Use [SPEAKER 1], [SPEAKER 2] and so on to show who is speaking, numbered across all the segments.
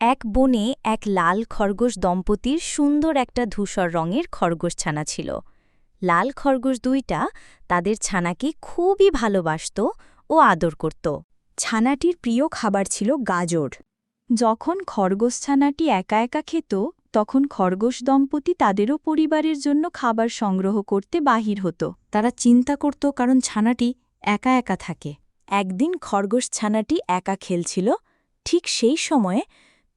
[SPEAKER 1] এক বনে এক লাল খরগোশ দম্পতির সুন্দর একটা ধূসর রঙের খরগোশছানা ছিল। লাল খরগোশ দুইটা তাদের ছানাকে খুবই ভালোবাসত ও আদর করত। ছানাটির প্রিয় খাবার ছিল গাজর। যখন খরগোশছানাটি একা একা খেত তখন খরগোশ দম্পতি তাদেরও পরিবারের জন্য খাবার সংগ্রহ করতে বাহির হতো। তারা চিন্তা করত কারণ ছানাটি একা একা থাকে। একদিন খরগোশ ছানাটি একা খেলছিল, ঠিক সেই সময়ে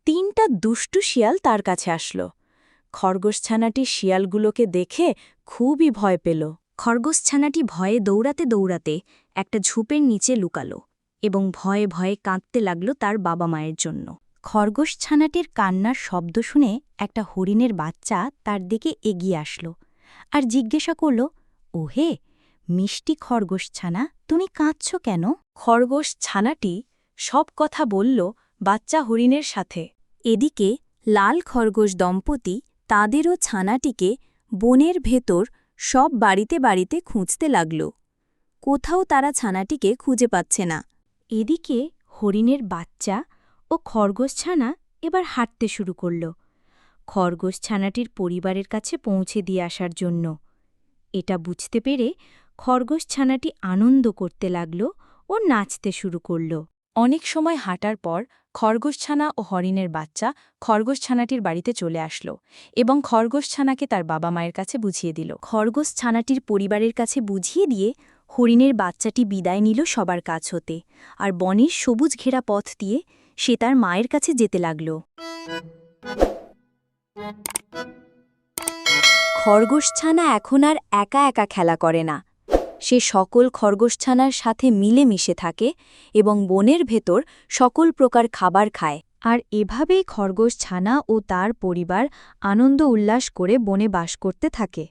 [SPEAKER 1] ৩টা দুষ্টু শিয়াল তার কাছে আসল। খরগোশছানাটি শিয়ালগুলোকে দেখে খুবই ভয় পেল। খরগোশছানাটি ভয়ে দৌড়াতে দৌড়াতে একটা ঝোপের নিচে লুকালো এবং ভয়ে ভয়ে কাঁদতে লাগল তার বাবা মায়ের জন্য। খরগোশছানাটির কান্নার শব্দ শুনে একটা হরিণের বাচ্চা তার দিকে এগিয়ে আসলো আর জিজ্ঞাসা করল, ওহে মিষ্টি খরগোশছানা, তুমি কাঁদছ কেন? খরগোশছানাটি সব কথা বলল বাচ্চা হরিণের সাথে। এদিকে লাল খরগোশ দম্পতি তাদেরও ছানাটিকে বনের ভেতর সব বাড়িতে বাড়িতে খুঁজতে লাগল। কোথাও তারা ছানাটিকে খুঁজে পাচ্ছে না। এদিকে হরিণের বাচ্চা ও খরগোশছানা এবার হাঁটতে শুরু করল খরগোশছানাটির পরিবারের কাছে পৌঁছে দিয়ে আসার জন্য। এটা বুঝতে পেরে খরগোশছানাটি আনন্দ করতে লাগল ও নাচতে শুরু করল। অনেক সময় হাঁটার পর খরগোশছানা ও হরিণের বাচ্চা খরগোশছানাটির বাড়িতে চলে আসলো এবং খরগোশছানাকে তার বাবা মায়ের কাছে বুঝিয়ে দিল। খরগোশছানাটির পরিবারের কাছে বুঝিয়ে দিয়ে হরিণের বাচ্চাটি বিদায় নিল সবার কাছ হতে, আর বনের সবুজ ঘেরা পথ দিয়ে সে তার মায়ের কাছে যেতে লাগল। খরগোশছানা এখন আর একা একা খেলা করে না। সে সকল খরগোশছানার সাথে মিলেমিশে থাকে এবং বনের ভেতর সকল প্রকার খাবার খায়। আর এভাবেই খরগোশছানা ও তার পরিবার আনন্দ উল্লাস করে বনে বাস করতে থাকে।